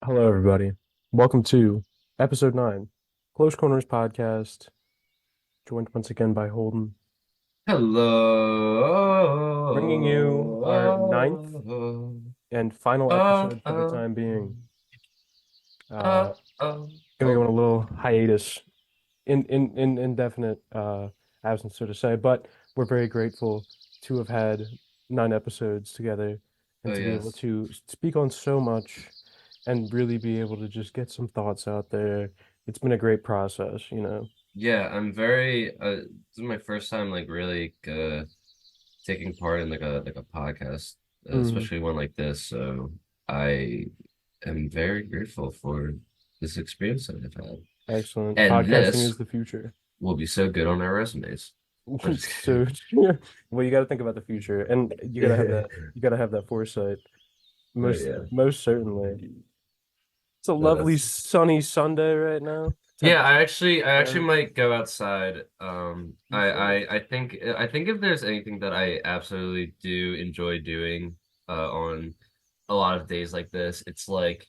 Hello, everybody. Welcome to episode 9, Close Corners Podcast, joined once again by Holden, bringing you our ninth Hello. and final Oh, episode for the oh, time being. Uh, oh, oh, gonna go on oh. a little hiatus, in indefinite absence, so to say, but we're very grateful to have had 9 episodes together and Oh, to be able yes. to speak on so much and really be able to just get some thoughts out there. It's been a great process. Yeah, I'm very this is my first time like really taking part in like a podcast, Mm, especially one like this. So I am very grateful for this experience that I've had. excellent. And Podcasting this is the future. will be so good on our resumes. I'm just So, well, you got to think about the future, and you got to have that. kidding. You got to have that foresight. Oh Most, yeah. most certainly. It's a No, lovely that's sunny Sunday right now. Yeah, Temperature I actually down. might go outside. You should. I think if there's anything that I absolutely do enjoy doing on a lot of days like this, it's like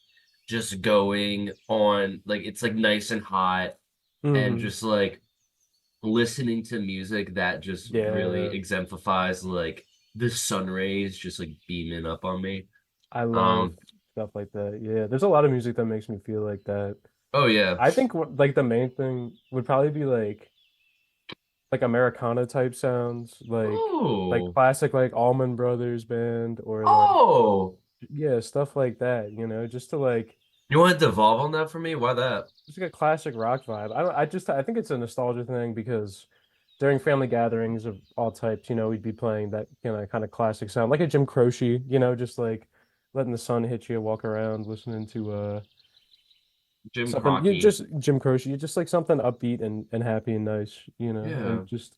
just going on like it's like nice and hot and Hmm. just like listening to music that just really Yeah, exemplifies like the sun rays just like beaming up on me. I love Um, stuff like that. Yeah, there's a lot of music that makes me feel like that. oh yeah. I think like the main thing would probably be like Americana type sounds, like Oh. classic like Allman Brothers band or like Oh. yeah, stuff like that, just to like You want to devolve on that for me? Why that? just like a classic rock vibe. I think it's a nostalgia thing because during family gatherings of all types, we'd be playing that kind of classic sound, like a Jim Croce, just like letting the sun hit you, walk around, listening to Jim something you Crocky. just Jim Croce, just like something upbeat and happy and nice, Yeah. and just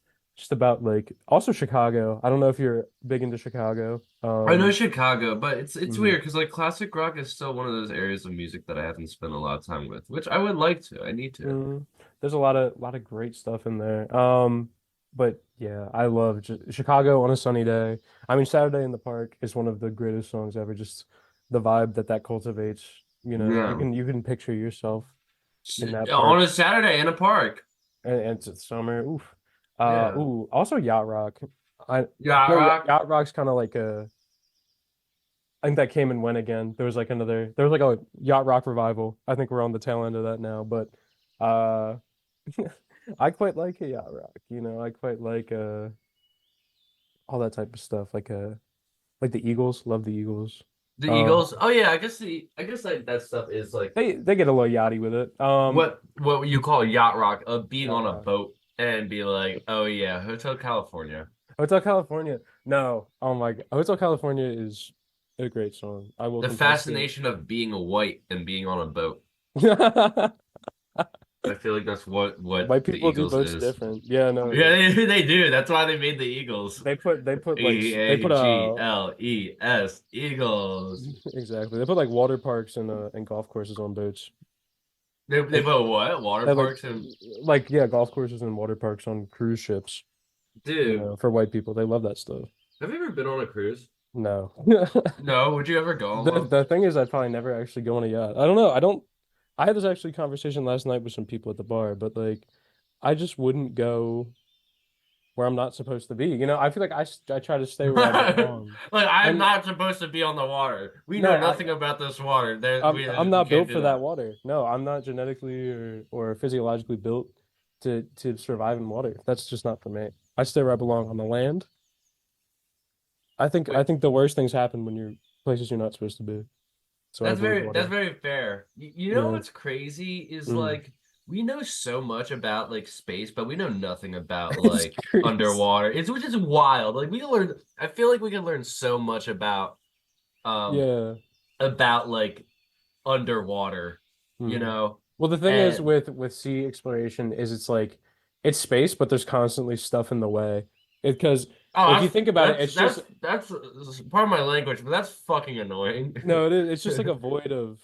about like also Chicago. I don't know if you're big into Chicago. I know Chicago, but it's Mhm. weird because like classic rock is still one of those areas of music that I haven't spent a lot of time with, which I would like to. I need to. There's a lot of great stuff in there. But yeah, I love Chicago on a sunny day. I mean, Saturday in the Park is one of the greatest songs ever. Just the vibe that cultivates. You Yeah. can picture yourself in that On park, a Saturday in a park. and it's summer. Oof. Yeah. Also yacht rock. I Yacht no, rock. yacht rock's kind of like I think that came and went again. There was like a yacht rock revival. I think we're on the tail end of that now, but uh I quite like a yacht rock. I quite like all that type of stuff. Like the Eagles, love the Eagles. The Uh Eagles. Oh yeah, I guess like that stuff is like they get a little yachty with it. what you call yacht rock, being Yacht on a rock. boat and be like, oh yeah, Hotel California. Hotel California. No, oh my God. Hotel California is a great song. I will The contest it. fascination of being a white and being on a boat. I feel like that's what White the people do Eagles boats is. different. Yeah, no, Yeah, they do. That's why they made the Eagles. they put they put Eagles. Eagles. exactly. They put like water parks and golf courses on boats. They Like put what? Water they have, parks and yeah, golf courses and water parks on cruise ships. dude, For white people, they love that stuff. have you ever been on a cruise? No. No, would you ever go on one? The thing is, I'd probably never actually go on a yacht. I don't know. I don't. I had this actually conversation last night with some people at the bar, but like, I just wouldn't go where I'm not supposed to be. I feel like I try to stay where I belong. Like I'm And not supposed to be on the water. We no, know nothing about this water. There, I'm we not can't built do for that that. water. No, I'm not genetically or physiologically built to survive in water. That's just not for me. I stay where I belong on the land. I Wait, think the worst things happen when you're places you're not supposed to be. So I avoid that's water. very fair. You know Yeah. what's crazy is Mm. like we know so much about like space, but we know nothing about It's like crazy. underwater. It's which is wild. Like we can learn. I feel like we can learn so much um Yeah. about like underwater. You Mm. know, Well, the thing is and with sea exploration is it's like it's space, but there's constantly stuff in the way. Because if you oh, think about it, it's just that's part of my language, but that's fucking annoying. no, it's just like a void of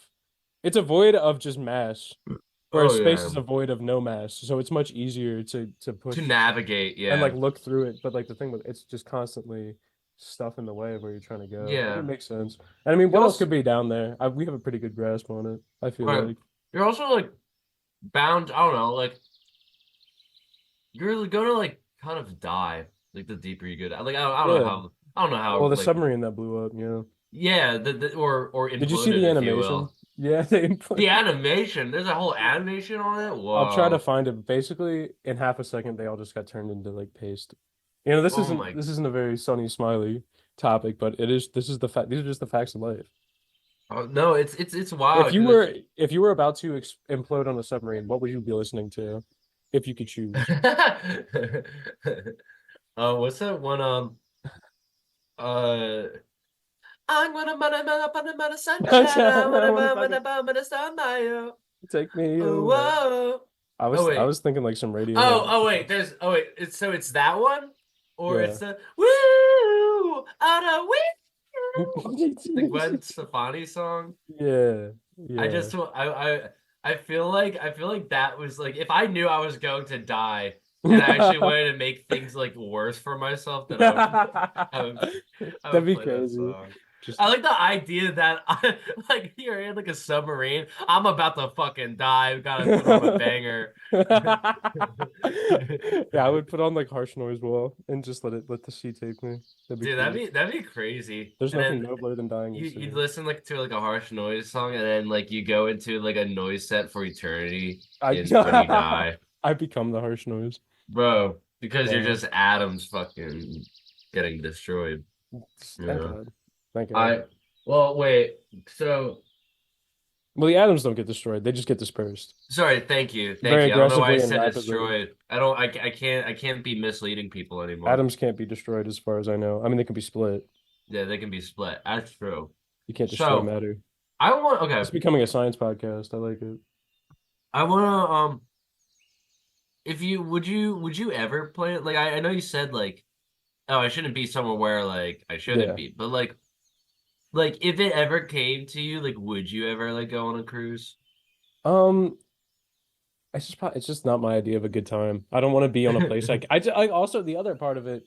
it's a void of just mass, Oh whereas space yeah, is a void of no mass. So it's much easier to to push navigate. and like Yeah. look through it. But like the thing with it's just constantly stuff in the way of where you're trying to go. It Yeah. makes sense. And I mean, You what else also could be down there? We have a pretty good grasp on it, I feel right. like. You're also like bound, I don't know, like you're gonna like kind of die like the deeper you go down. Like I don't know Yeah. how I don't know Well, how the like submarine that blew up, yeah. yeah, or Did you see imploded the if you animation? will. Yeah, they The imploded. animation, there's a whole animation on it. I'll try to Whoa. find it. Basically, in half a second, they all just got turned into like paste. You know, this Oh isn't my this isn't a very sunny, smiley topic, but it is. This is the fact. These are just the facts of life. no, it's wild because If you were about to ex implode on a submarine, what would you be listening to, if you could choose? it's what's that one uh I'm gonna sunshine. I'm I gonna want to fucking sunlight. take me Oh, away. whoa. I was thinking like some Radiohead. Oh wait, it's that one? Or it's Yeah. the woo out of woo the Gwen Stefani song. Yeah. I Yeah. just I feel like that was like if I knew I was going to die and I actually wanted to make things like worse for myself, then I would I That'd would be play that crazy. song. Just I like the idea that I like you're in like a submarine. I'm about to fucking die. We gotta put on a banger. Yeah, I would put on like harsh noise wall and just let the sea take me. That'd be Dude, cool. that'd be crazy. There's And nothing then nobler than dying at you'd sea. listen like to like a harsh noise song, and then like you go into like a noise set for eternity I in when you die, I become the harsh noise. bro, because you're Uh, just atoms fucking getting destroyed. thank Yeah. God. Thank God. I well wait. So Well, the atoms don't get destroyed; they just get dispersed sorry. Thank you. Thank very you. I don't know why I aggressively and said rapidly. destroyed. I can't be misleading people anymore. Atoms can't be destroyed, as far as I know. I mean, they can be split. Yeah, they can be split. That's true. You can't destroy So matter. I want okay. It's becoming a science podcast. I like it. I wanna if you would you ever play it? Like I know you said like oh I shouldn't be somewhere where like I shouldn't Yeah. be, but like if it ever came to you, like would you ever like go on a cruise? Um, it's just not my idea of a good time. I don't want to be on a place I also the other part of it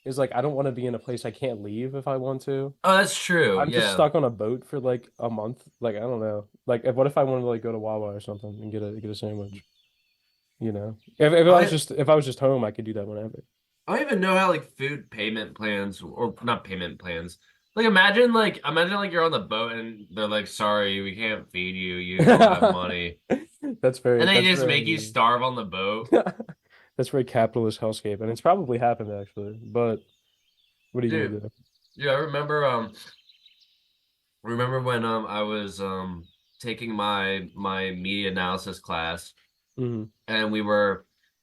is like I don't want to be in a place I can't leave if I want to. Oh, that's true. I'm just Yeah. stuck on a boat for like a month. Like I don't know. Like what if I wanted to like go to Wawa or something and get a sandwich? You know, I if I was just home, I could do that whenever. I don't even know how like food payment plans or not payment plans. Like imagine like you're on the boat and they're like, sorry, we can't feed you. You don't have money. And they That's just make you very starve on the boat. that's very capitalist hellscape, and it's probably happened actually. But what are you Dude, gonna do? yeah, I remember when I was taking my media analysis class Hmm. and it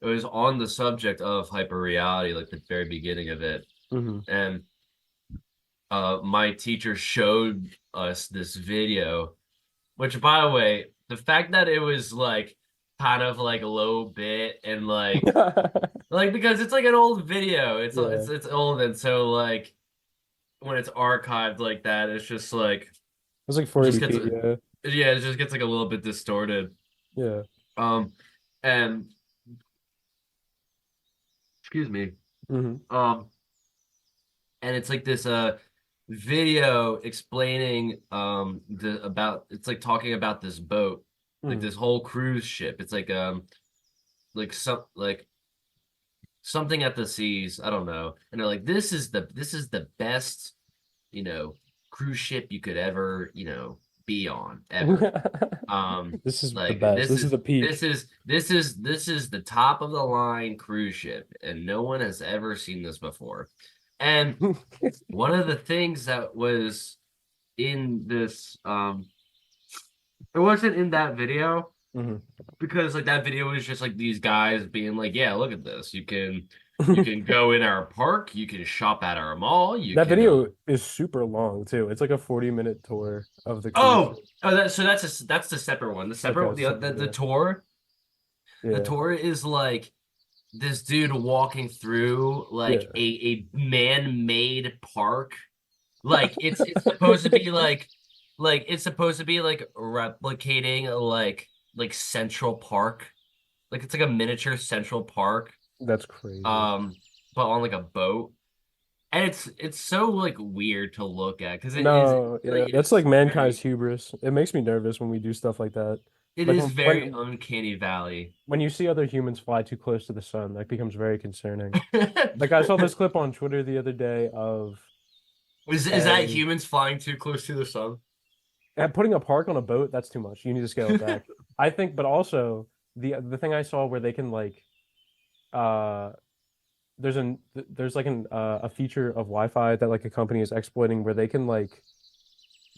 was on the subject of hyperreality, like the very beginning of it. Hmm. And my teacher showed us this video, which by the way, the fact that it was like kind of like low bit and like because it's like an old video, Yeah, it's old and so like when it's archived like that, it's just like it's like it just gets 480p. Yeah, yeah, it just gets like a little bit distorted. yeah. Um and excuse me. Hmm. Um and it's like this video explaining the about it's like talking about this boat, like Hmm. this whole cruise ship. It's like some like something at the seas, I don't know. And they're like this is the best, you know, cruise ship you could ever, you know, be on ever. This is the Like best. This is the peak. this is the top of the line cruise ship and no one has ever seen this before. And one of the things that was in this it wasn't in that video Hmm. because like that video was just like these guys being like, yeah, look at this. You can go in our park, you can shop at our mall, you That can video is super long too. It's like a 40-minute tour of the cruise oh, ship. so that's the separate one. The Okay, separate it's super, the tour, the yeah, tour is like this dude walking through yeah, like a man-made park. Like it's supposed to be like it's supposed to be like replicating like Central Park. Like it's like a miniature Central Park. that's crazy. Um but on like a boat. and it's so like weird to look at because it is No, like yeah, that's like mankind's very hubris. It makes me nervous when we do stuff like that. it Like is when very when uncanny valley. when you see other humans fly too close to the sun, that becomes very concerning. Like I saw this clip on Twitter the other day of Is that a humans flying too close to the sun? putting a park on a boat, that's too much. You need to scale it back. I think, but also the thing I saw where they can like uh there's like a feature of Wi-Fi that like a company is exploiting where they can like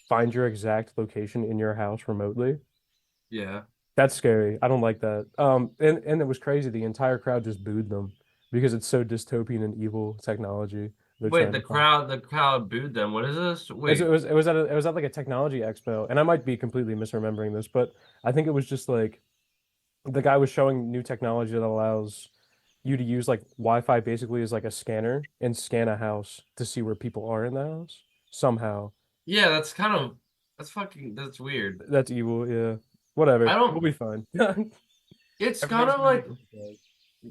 find your exact location in your house remotely. Yeah. That's scary. I don't like that. And it was crazy. The entire crowd just booed them because it's so dystopian and evil technology they're Wait, trying to find. the crowd booed them. What is this? Wait. It was at like a technology expo, and I might be completely misremembering this, but I think it was just like the guy was showing new technology that allows you to use like Wi-Fi basically as like a scanner and scan a house to see where people are in the house somehow. Yeah, that's kind of that's weird. That's evil, yeah. I Whatever. We'll don't be fine. it's kind Everything's of gonna be like digitized.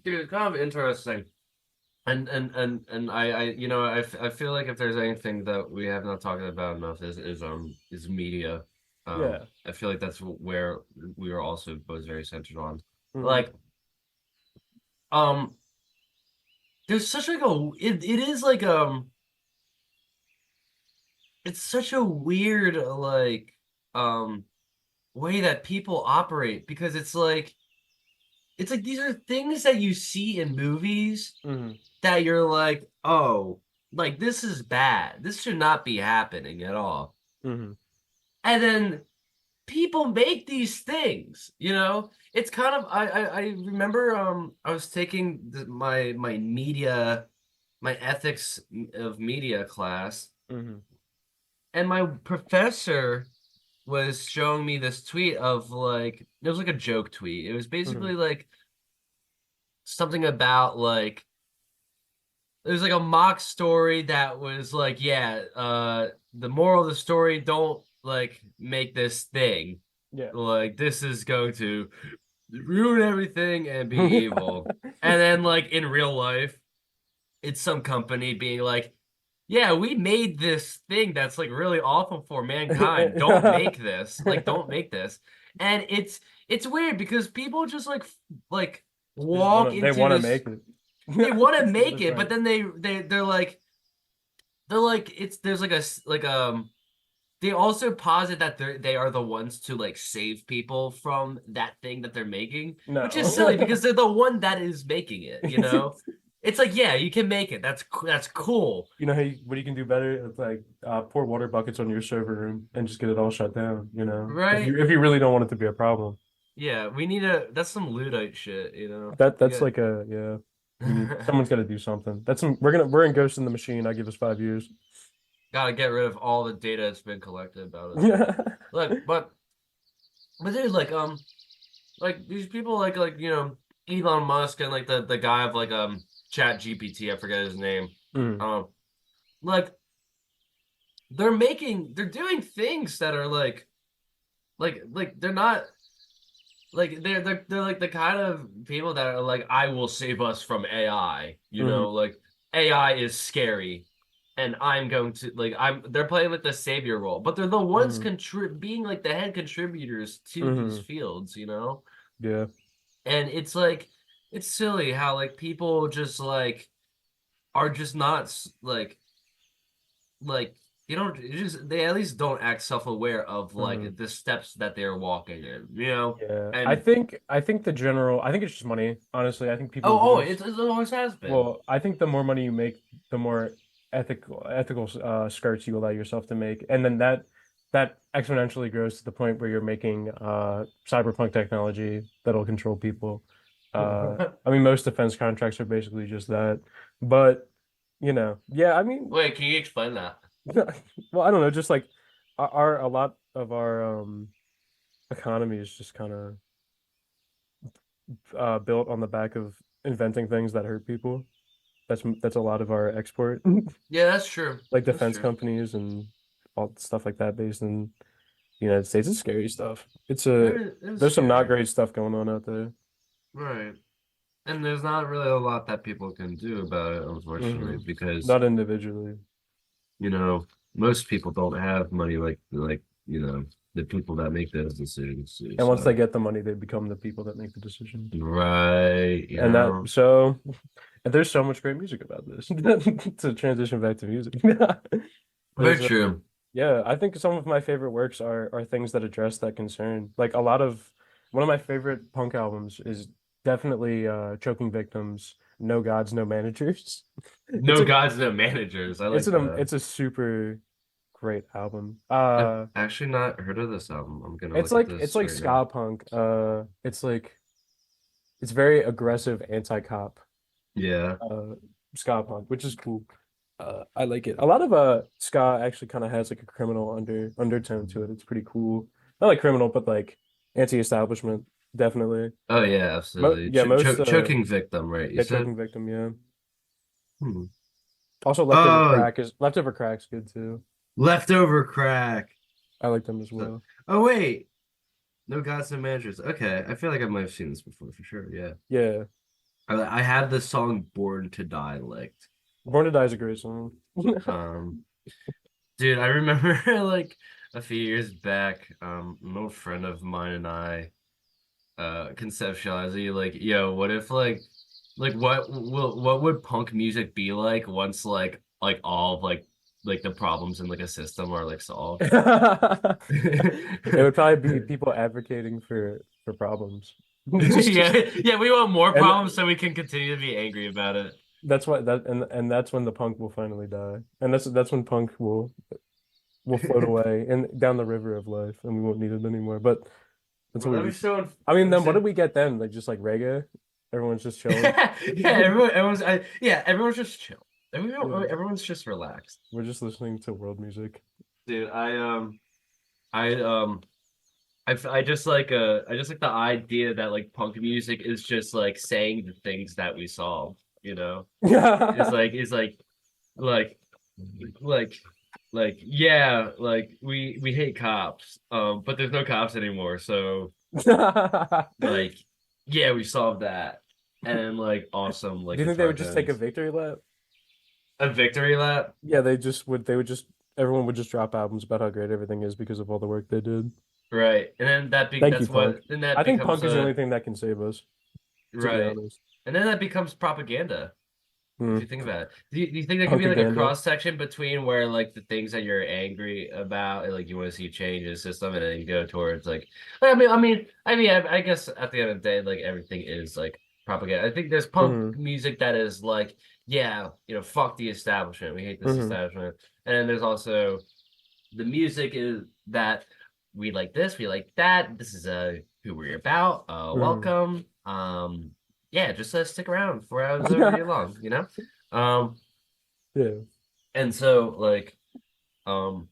dude, it's kind of interesting. And I feel like if there's anything that we have not talked about enough is media. Yeah. I feel like that's where we are also both very centered on. Hmm. Like um there's such like it is like it's such a weird um way that people operate because it's like these are things that you see in movies Hmm. that you're like, oh, like this is bad. This should not be happening at all. Hmm. And then people make these things, you know? It's kind of I remember I was taking my ethics of media class, Hmm. and my professor was showing me this tweet of like it was like a joke tweet. It was Hmm. basically like something about like it was like a mock story that was like, yeah, the moral of the story, don't like make this thing. Yeah. Like this is going to ruin everything and be evil. And then like in real life, it's some company being like, yeah, we made this thing that's like really awful for mankind. Don't make this. Like, don't make this. And it's weird because people just like walk They into want to this make it. they want to That's the make other it, but part. then they're like it's there's like a they also posit that they are the ones to like save people from that thing that they're making, which is silly No. because they're the one that is making it, you know? It's like, yeah, you can make it. That's cool. You know how what you can do better? It's like pour water buckets on your server room and just get it all shut down, you know? Right? If you really don't want it to be a problem. Yeah, that's some Luddite shit, you know? We That's got like a yeah. We need someone's got to do something. That's some we're in Ghost in the Machine. I give us 5 years. gotta get rid of all the data that's been collected about us. Yeah. Look, but dude, like these people Elon Musk and like the guy of like Chat GPT, I forget his name. Mm, Um like they're doing things that are like they're not like they're like the kind of people that are like I will save us from AI, you mm, know, like AI is scary and I'm going to like I'm they're playing like the savior role, but they're the ones mm, being like the head contributors to these mm. fields, you know? Yeah. And it's like it's silly how like people just like are just not like you don't it just they at least don't act self-aware of Mm. like the steps that they're walking in, you know? Yeah. And I think the general I think it's just money. Honestly, I think people oh, lose. it always has been. Well, I think the more money you make, the more ethical skirts you allow yourself to make, and then that exponentially grows to the point where you're making cyberpunk technology that'll control people. I mean, most defense contracts are basically just that, but you know, yeah, I mean, Wait, can you explain that? well, I don't know, just like our a lot of our economy is just kind of built on the back of inventing things that hurt people. That's a lot of our export. Yeah, that's true. Like That's defense true. companies and all stuff like that based in the United States. It's scary stuff. It's a It's there's some not scary. great stuff going on out there. Right. And there's not really a lot that people can do about it, unfortunately, Hmm. because Not individually. you know most people don't have money like the people that make those decisions. Too, And once they so get the money, they become the people that make the decisions. right, And and there's so much great music about this. To transition back to music. very There's true. Yeah, I think some of my favorite works are things that address that concern. Like one of my favorite punk albums is definitely Choking Victims, No Gods, No Managers. It's No a gods, no managers. I like that. it's a super great album. I've actually not heard of this album. I'm gonna look at It's this like right now. ska punk. It's very aggressive anti-cop Yeah. uh ska punk, which is cool. I like it. A lot of ska actually kind of has like a criminal undertone to it. It's pretty cool. Not like criminal, but like anti-establishment, definitely. Oh yeah, absolutely. Most Choking victim, right? You yeah, said. choking victim, yeah. Hmm. Also, Oh, Leftover Crack's good too. leftover crack. I like them as So- well. Oh wait, no gods, no managers. Okay, I feel like I might have seen this before for sure. Yeah, Yeah, I had the song "Born to Die" licked. Born to Die is a great song. Um, dude, I remember like a few years back, an old friend of mine and I conceptualizing like, yo, what if like what would punk music be like once like all of like the problems in like a system are like solved? It would probably be people advocating for problems. Yeah, yeah, we want more And problems so we can continue to be angry about it. and that's when the punk will finally die. And that's when punk will float away and down the river of life and we won't need it anymore. But that's Well, what we that'd be need. so I mean, that'd be then what so did we get then? Like just like reggae? Everyone's just chilling. yeah, yeah, everyone's just chill. Yeah. Everyone's just relaxed. We're just listening to world music. Dude, I I just like the idea that like punk music is just like saying the things that we solve, you know? It's Yeah. like like like yeah, like we hate cops. But there's no cops anymore, so like yeah, we solved that. And then like awesome like Do you think they guitar would just take a tones. victory lap? A victory lap. Yeah, they would just everyone would just drop albums about how great everything is because of all the work they did. Right. And then Thank you, that's punk. what then that I think becomes punk is the a only thing that can save us, to be right. honest. And then that becomes propaganda. If Hmm. you think about it, do you think there could be like a Punkaganda. cross section between where like the things that you're angry about and like you want to see change in the system, and then you go towards I guess at the end of the day, like everything is like propaganda. I think there's punk Hmm. music that is like, yeah, fuck the establishment, we hate this Hmm. establishment, and then there's also the music is that we like this, we like that. This is who we're about. Hmm. Welcome. Yeah, just stick around 4 hours over here long, you know? Um, Yeah. and so like um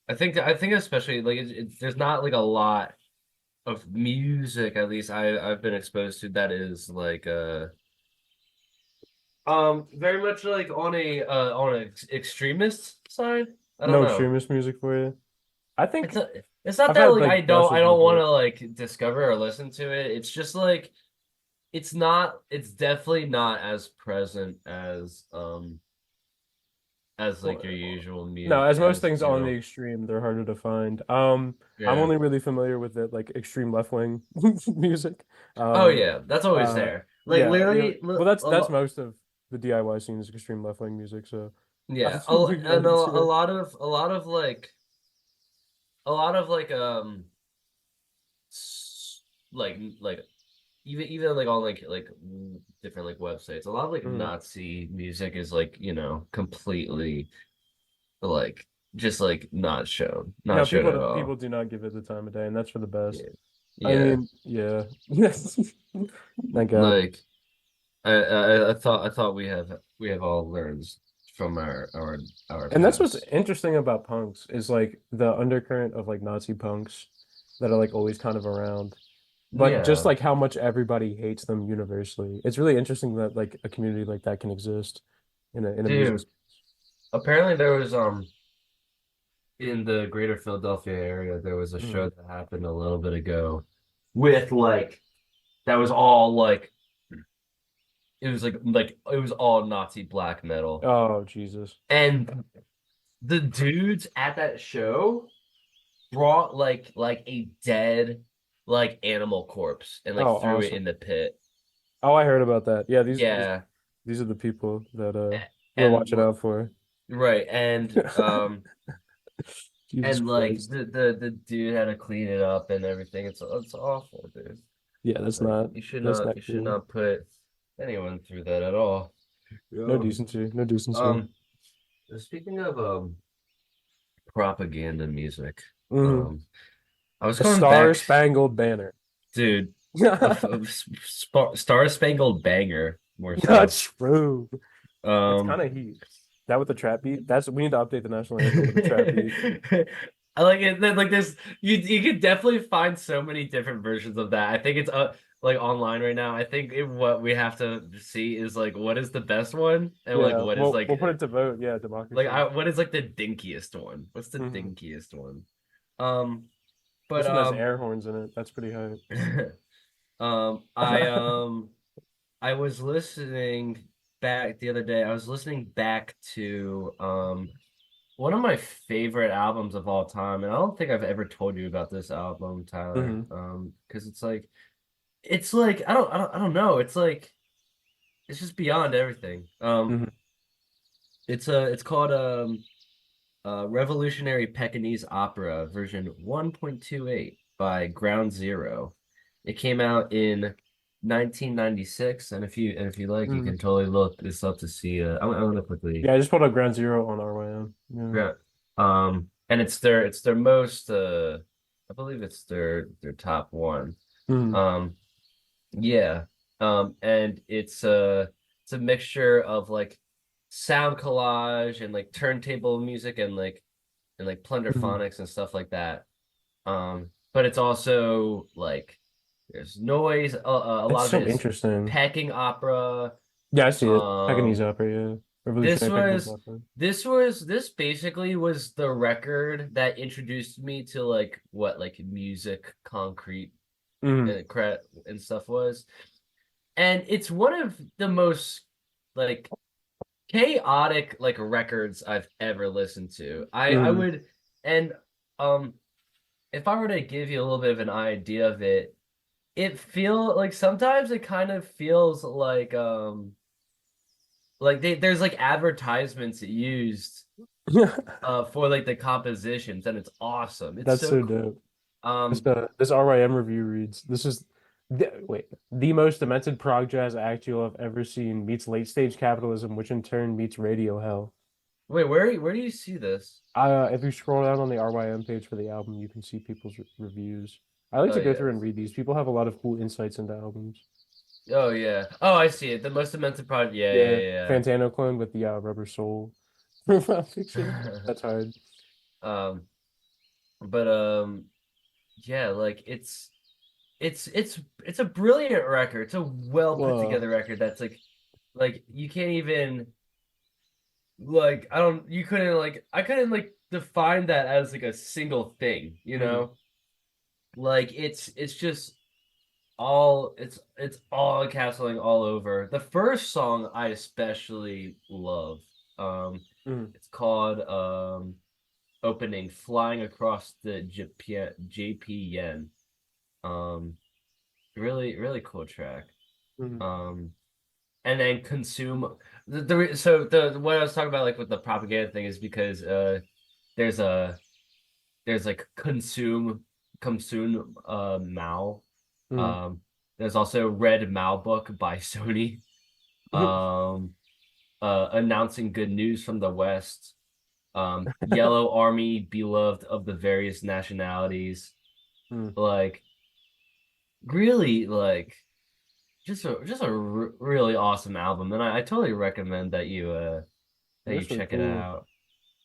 I think especially like there's not like a lot of music at least I've been exposed to that is like very much like on an extremist side. I don't No know. extremist music for you. I think It's not I've that had like like I brushes don't with want it. to like discover or listen to it. It's just like it's definitely not as present as like your Well, usual no, mute as most as things you on the know. extreme, they're harder to find. I'm Yeah. only really familiar with it like extreme left wing music. Oh Um, yeah, that's always there. Like yeah, literally, well, a that's lot. most of the DIY scene is extreme left wing music, so Yeah, we run a into it. lot of a lot of like even like on different like websites. A lot of like Mhm. Nazi music is like completely like just like not No, shown at all. people do not give it the time of day, and that's for the best. Yeah, I yeah. mean, yeah. Thank God. Like I thought we have all learned from our And that's what's past. interesting about punks is like the undercurrent of like Nazi punks that are like always kind of around, but just Yeah, like how much everybody hates them universally. It's really interesting that like a community like that can exist in a music. dude. Apparently there was in the greater Philadelphia area there was a show Mhm. that happened a little bit ago with like that was all like it was like it was all Nazi black metal. Oh, Jesus. And the dudes at that show brought like a dead like animal corpse and like Oh, threw it awesome. in the pit. Oh, I heard about that. Yeah, Yeah. these are the people that we're And watching out for. right. Jesus And like Christ. the dude had to clean it up and everything. It's awful, dude. Yeah, Like that's not you should cool. not put anyone through that at all. No Yeah. decency. No decency. Um, speaking of propaganda music, Hmm. um, I was A going back, Star-Spangled Banner. dude, Star Spangled Banger more Not so. true. It's Um, kind of heat. That with the trap beat. That's we need to update the national anthem with the trap beat. I like it. Like there's you could definitely find so many different versions of that. I think it's like online right now. I think what we have to see is like what is the best one and like Yeah, what is we'll put it to vote. Yeah, democracy. what is like the dinkiest one? What's the Hmm. dinkiest one? Um, but This one has air horns in it. That's pretty hype. um, I um, I was listening back the other day. I was listening back to one of my favorite albums of all time, and I don't think I've ever told you about this album, Tyler. Hmm. Because I don't know. It's just beyond everything. Hmm. It's called Revolutionary Pekingese Opera version 1.28 by Ground Zero. It came out in 1996, and if you like, you Hmm. can totally look this up to see. I'm gonna quickly Yeah, I just pulled up Ground Zero on RYM. Yeah. yeah. And it's their most I believe it's their top one. Hmm. Um, yeah. And it's a mixture of like sound collage and like turntable music and like Hmm. plunderphonics and stuff like that. But it's also like there's noise. A That's lot of so it is interesting. pecking opera. Yeah, I see it. Pekingese Um, opera. Yeah, this revolutionary Pekingese was opera. this basically was the record that introduced me to like what like music concrete Hmm. and and stuff was. And it's one of the most like chaotic like records I've ever listened to. I Hmm. would and um if I were to give you a little bit of an idea of it, it feel like sometimes it kind of feels like there's like advertisements used for like the compositions and it's awesome. It's That's so so cool. dope. Um This RYM review reads, this is the most demented prog jazz act you'll have ever seen meets late stage capitalism, which in turn meets radio hell. wait, where do you see this? If you scroll down on the RYM page for the album, you can see people's reviews. I like Oh to go yeah. through and read these. People have a lot of cool insights into albums. Oh yeah. Oh, I see it. The most demented project. Yeah, Yeah, yeah, Fantano clone with the Rubber Soul profile picture. yeah. That's hard. Um, but yeah, like it's a brilliant record. It's a well put Whoa. together record that's like you can't even like I don't you couldn't like I couldn't like define that as like a single thing, you Hmm. know? Like it's just all it's all encapsulating all over. The first song I especially love. Um Hmm. it's called Opening Flying Across the JP Yen. Um really cool track. Hmm. Um and then consume so the what I was talking about like with the propaganda thing is because there's a there's like consume Mao. Hmm. Um there's also Red Mao book by Sony. Um announcing good news from the West. Yellow Army beloved of the various nationalities. Hmm. Like really like just a really awesome album and I totally recommend that you That's really check it cool. out.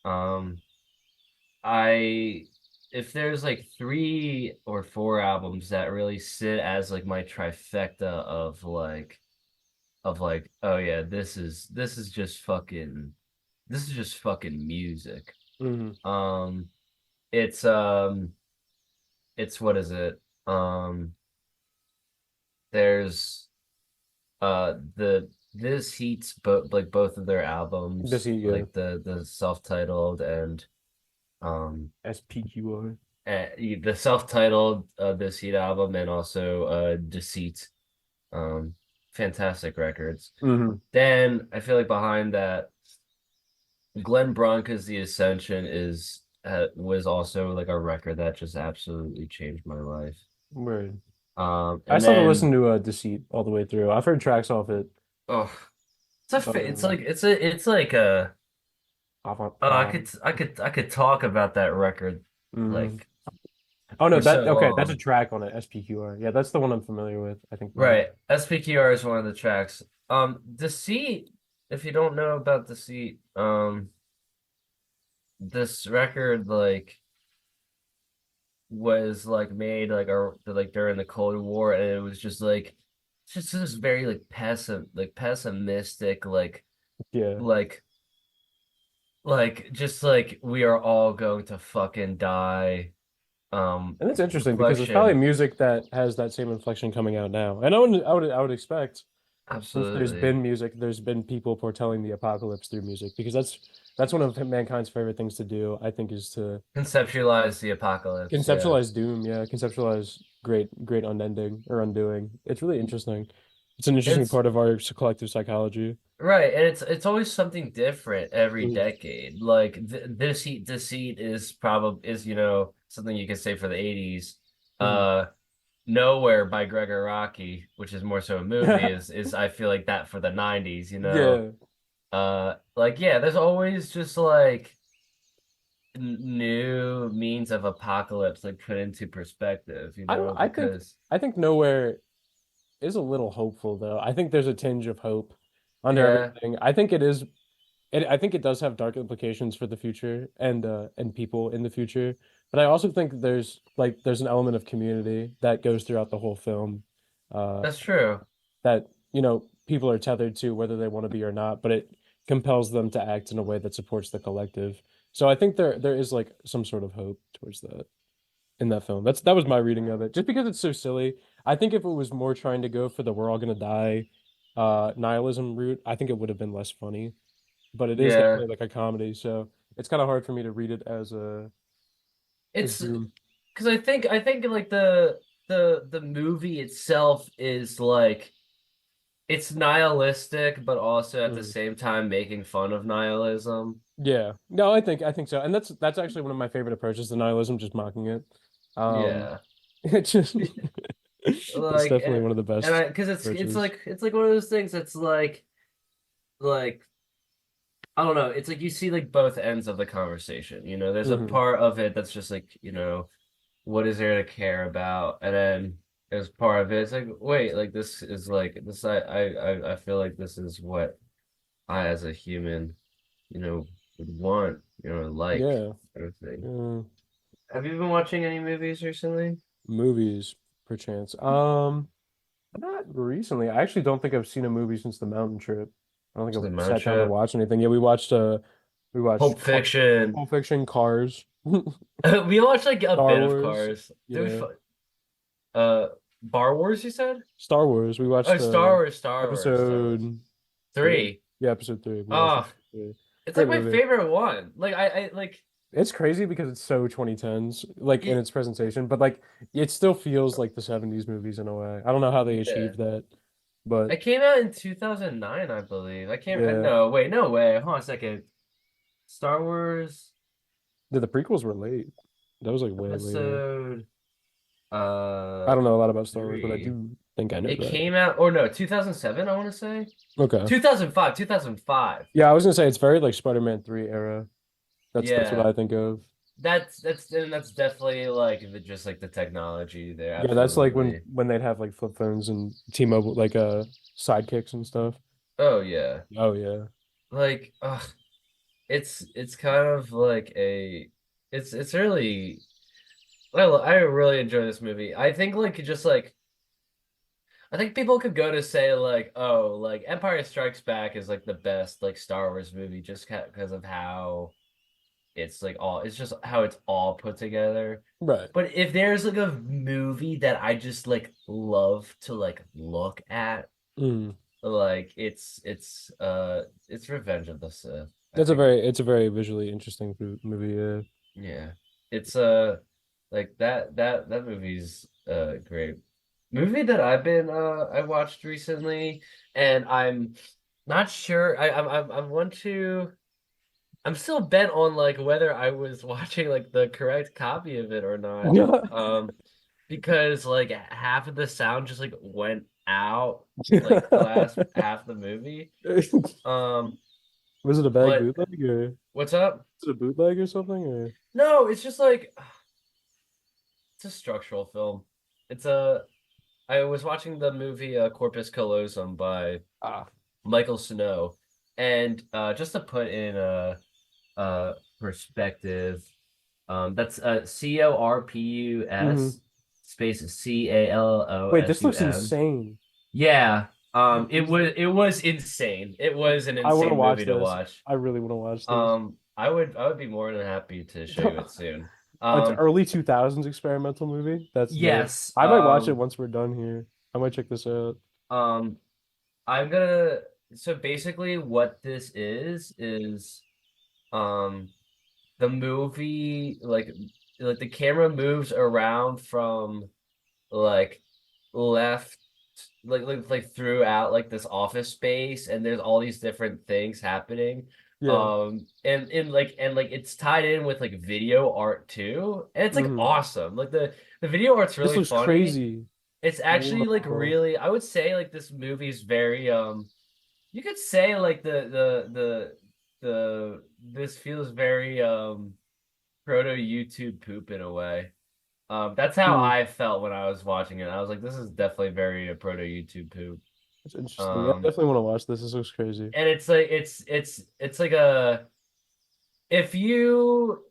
Um, I if there's like three or four albums that really sit as like my trifecta of like oh yeah this is just fucking music. Hmm. Um, it's um it's what is it? There's the this heats both of their Does albums, he? Yeah. like the self-titled and um SPQR. the self-titled This Heat album and also Deceit. Um, fantastic records. Hmm. Then I feel like behind that, Glenn Branca's The Ascension is was also like a record that just absolutely changed my life. Word. I And still have to then listen to Deceit all the way through. I've heard tracks off it, oh, but it's like a avant oh, garde. I could talk about that record Hmm. like Oh no, for that so okay. That's a long. track on it. SPQR. Yeah, that's the one I'm familiar with. I think maybe. Right. SPQR is one of the tracks. Deceit, if you don't know about Deceit, this record like was like made like during the Cold War, and it was just this very like pessimistic Yeah. like just like we are all going to fucking die And it's interesting because there's probably reflection. music that has that same inflection coming out now. And I would expect since Absolutely. there's been people foretelling the apocalypse through music because that's one of mankind's favorite things to do, I think, is to Conceptualize the apocalypse, yeah. conceptualize doom, yeah, conceptualize great unending or undoing. It's really interesting. It's an interesting It's part of our collective psychology. right, and it's always something different every Mm. decade. Like Deceit is probably is something you could say for the 80s. Mhm. Uh Nowhere by Gregor Rocky, which is more so a movie, is I feel like that for the 90s, you know. Yeah. Like yeah, there's always just like new means of apocalypse like put into perspective, I don't because I think nowhere is a little hopeful though. I think there's a tinge of hope under yeah, everything. I think it does have dark implications for the future and people in the future. But I also think there's an element of community that goes throughout the whole film. Uh that's true. that, people are tethered to whether they want to be or not, but it compels them to act in a way that supports the collective. So I think there is like some sort of hope towards that in that film. That was my reading of it. Just because it's so silly. I think if it was more trying to go for the we're all gonna die nihilism route, I think it would have been less funny. But it is Yeah. definitely like a comedy, so it's kind of hard for me to read it as It's doom. because I think like the movie itself is like it's nihilistic, but also at the Mm. same time making fun of nihilism. Yeah. No, I think so. And that's actually one of my favorite approaches to nihilism, just mocking it. Um Yeah. it's just it's Like definitely one of the and best I because approaches. it's like one of those things that's like I don't know, it's like you see like both ends of the conversation, there's a Hmm. part of it that's just like, what is there to care about? And then there's part of it, it's like, wait, like this is like this I feel like this is what I as a human, would want, like Yeah. sort of thing. Uh, Have you been watching any movies recently? movies, perchance. Not recently. I actually don't think I've seen a movie since the mountain trip. I don't think To the I've Mount sat down to Trip? watch anything. Yeah, we watched Pulp Fiction. Pulp Fiction, Cars, We watched like a Star bit of Wars. Cars. Yeah. Uh Bar Wars, you said? Star Wars. We Oh, watched Star Wars. episode 3. 3. Yeah, episode 3. We watched Oh, episode 3. it's Great like my movie. favorite one. Like I like It's crazy because it's so 2010s, like in it, its presentation, but like it still feels like the 70s movies in a way. I don't know how they yeah. achieved that, but It came out in 2009, I believe. I can't yeah. no, wait, no way. Hold on a second. Star Wars The prequels were late. That was like way later. episode I don't know a lot about Star Wars, but I 3. do think I know It that. came out or no, 2007, I want to say. Okay. 2005, 2005. Yeah, I was gonna say it's very like Spider-Man 3 era. That's what Yeah. I think of. That's definitely like just like the technology there. Yeah, that's like Absolutely. when they'd have like flip phones and T-Mobile like sidekicks and stuff. Oh yeah. Oh yeah. Like it's kind of like it's really I really enjoy this movie. I think like just like I think people could go to say like, oh, like Empire Strikes Back is like the best like Star Wars movie just because of how it's just how it's all put together. Right. But if there's like a movie that I just like love to like look at, Mm. Like it's Revenge of the Sith, I It's a think. very visually interesting movie. Yeah. Yeah. It's like that movie's great. Movie that I watched recently, and I'm not sure. I'm want to I'm still bent on like whether I was watching like the correct copy of it or not. Because like half of the sound just like went out like the last half of the movie. Um, Was it a bad but bootleg or what's up? was it a bootleg or something or? No, it's just like it's a structural film. It's a I was watching the movie Corpus Callosum by Ah. Michael Snow, and just to put in perspective, that's Hmm. CORPUS space Wait, this looks CALLOSUM. insane. Yeah, This is- it was insane. It was an I want to insane watch movie to this. watch. I really want to watch this. I would be more than happy to show you it soon. It's Um, early 2000s experimental movie. That's dope. yes. I might watch it once we're done here. I might check this out. Um, I'm gonna. So basically, what this is um the movie like the camera moves around from like left like throughout like this office space, and there's all these different things happening, Yeah. and like it's tied in with like video art too, and it's like Hmm. awesome. Like the video art's This really looks funny. crazy. It's actually like Whoa. really, I would say like this movie's very you could say like the this feels very proto YouTube poop in a way. That's how Hmm. I felt when I was watching it. I was like, this is definitely very proto YouTube poop. That's interesting. Yeah, I Um, definitely want to watch this. This looks crazy. and it's like it's like a if you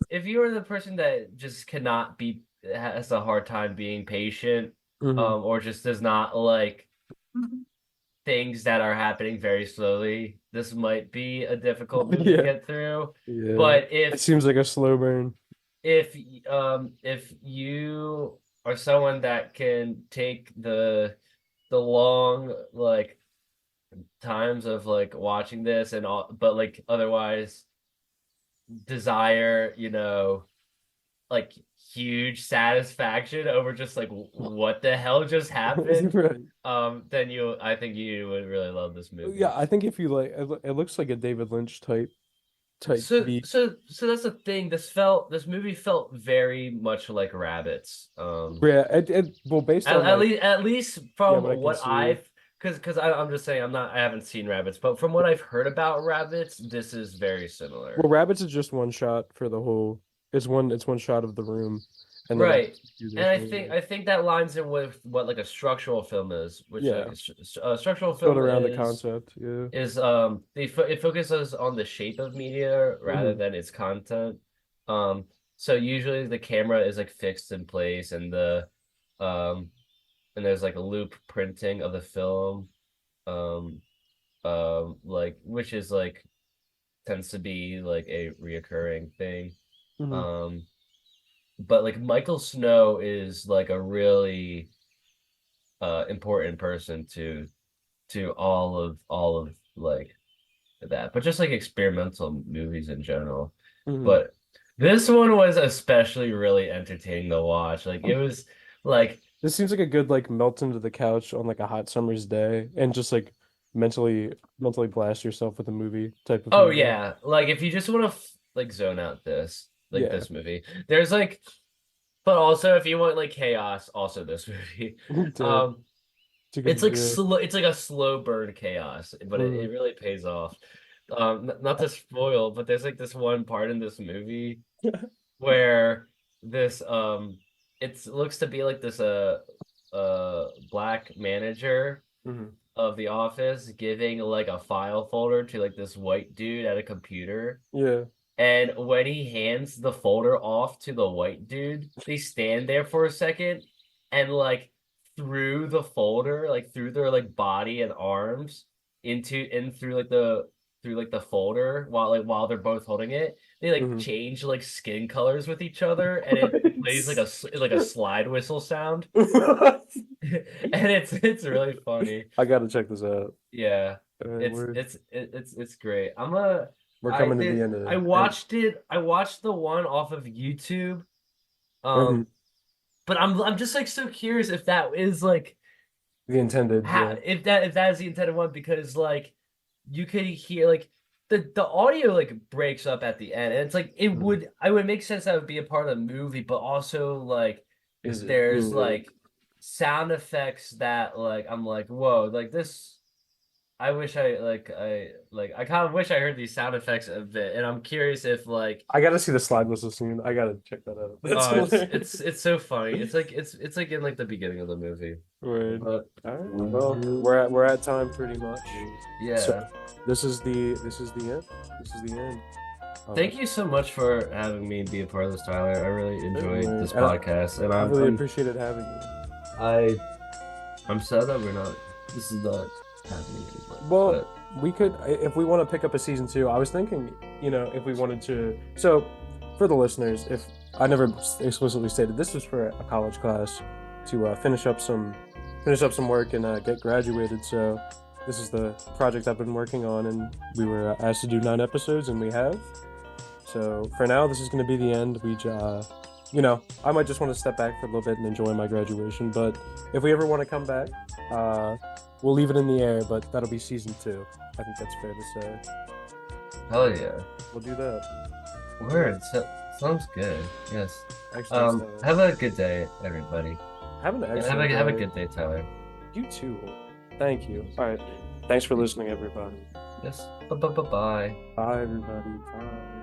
are the person that just cannot be has a hard time being patient, Hmm. or just does not like things that are happening very slowly, this might be a difficult movie to Yeah. get through. Yeah. But It seems like a slow burn. if you are someone that can take the long like times of like watching this and all, but like otherwise desire, like huge satisfaction over just like what the hell just happened, Right. then I think you would really love this movie. Yeah, I think if you like, it looks like a David Lynch type beat. So that's the thing. This movie felt very much like Rabbits. Yeah, well, based on like, At least yeah, from what I can what see. I've because I'm just saying I haven't seen Rabbits, but from what I've heard about Rabbits, this is very Well, similar. Rabbits is just one shot for the whole. It's one shot of the room, and then Right. it's users. And I think that lines in with what like a structural film is, which like Yeah, a structural it's built film around the concept. Yeah. is it focuses on the shape of media rather Hmm. than its content. So usually the camera is like fixed in place, um and there's like a loop printing of the film, um like which is like tends to be like a reoccurring thing. Hmm. Um but like Michael Snow is like a really important person to all of like that, but just like experimental movies in general. Hmm. But this one was especially really entertaining to watch. Like it was like, This seems like a good like melt into the couch on like a hot summer's day and just like mentally blast yourself with a movie type of oh movie. yeah, like if you just want to like zone out Yeah. this movie, there's like, but also if you want like chaos, also this movie. Dope. It's a It's good, like yeah. slow, it's like a slow burn chaos, but it Mm. really pays off. Not to spoil, but there's like this one part in this movie where this it looks to be like this black manager Mhm. of the office giving like a file folder to like this white dude at a computer, Yeah. and when he hands the folder off to the white dude, they stand there for a second, and like through the folder, like through their like body and arms into and through like the folder while they're both holding it, they like Mhm. change like skin colors with each other, and plays like a slide whistle sound, and it's really funny. I gotta check this out. Yeah, All right, it's great. I'm a we're I coming to the did end of I it. And watched it. I watched the one off of YouTube. mhm, Um, but I'm just like so curious if that is like the intended, how yeah. if that is the intended one because like you could hear like the audio like breaks up at the end and it's like Mhm. it would make sense that would be a part of the movie but also like Is it? there's Yeah. like sound effects that like I'm like whoa like this I wish I kind of wish I heard these sound effects a bit and I'm curious if like I gotta see the slide whistle scene. I gotta check that out. That's oh hilarious. it's so funny it's like in like the beginning of the movie Right. but All right. Well, we're at time pretty much. So yeah. this is the end. This is the end. Thank you so much for having me be a part of this, Tyler. I really enjoyed Certainly. this And podcast, and I really appreciated having you. I I'm sad that we're not. This is not happening anymore. Well, But we could, if we want to pick up a season two. I was thinking, if we wanted to. So, for the listeners, if I never explicitly stated this was for a college class to finish up some work and get graduated. So, this is the project I've been working on, and we were asked to do 9 episodes, and we have. So, for now, this is going to be the end. I might just want to step back for a little bit and enjoy my graduation. But if we ever want to come back, uh, we'll leave it in the air. But that'll be season two. I think that's fair to say. hell yeah, We'll do that. word sounds good. Yes. Excellent stuff. Have a good day, everybody, Have an and excellent have a day. good day, Tyler. You too. Thank you. All right. Thanks for listening, everybody. Yes. Bye. Bye, everybody. Bye.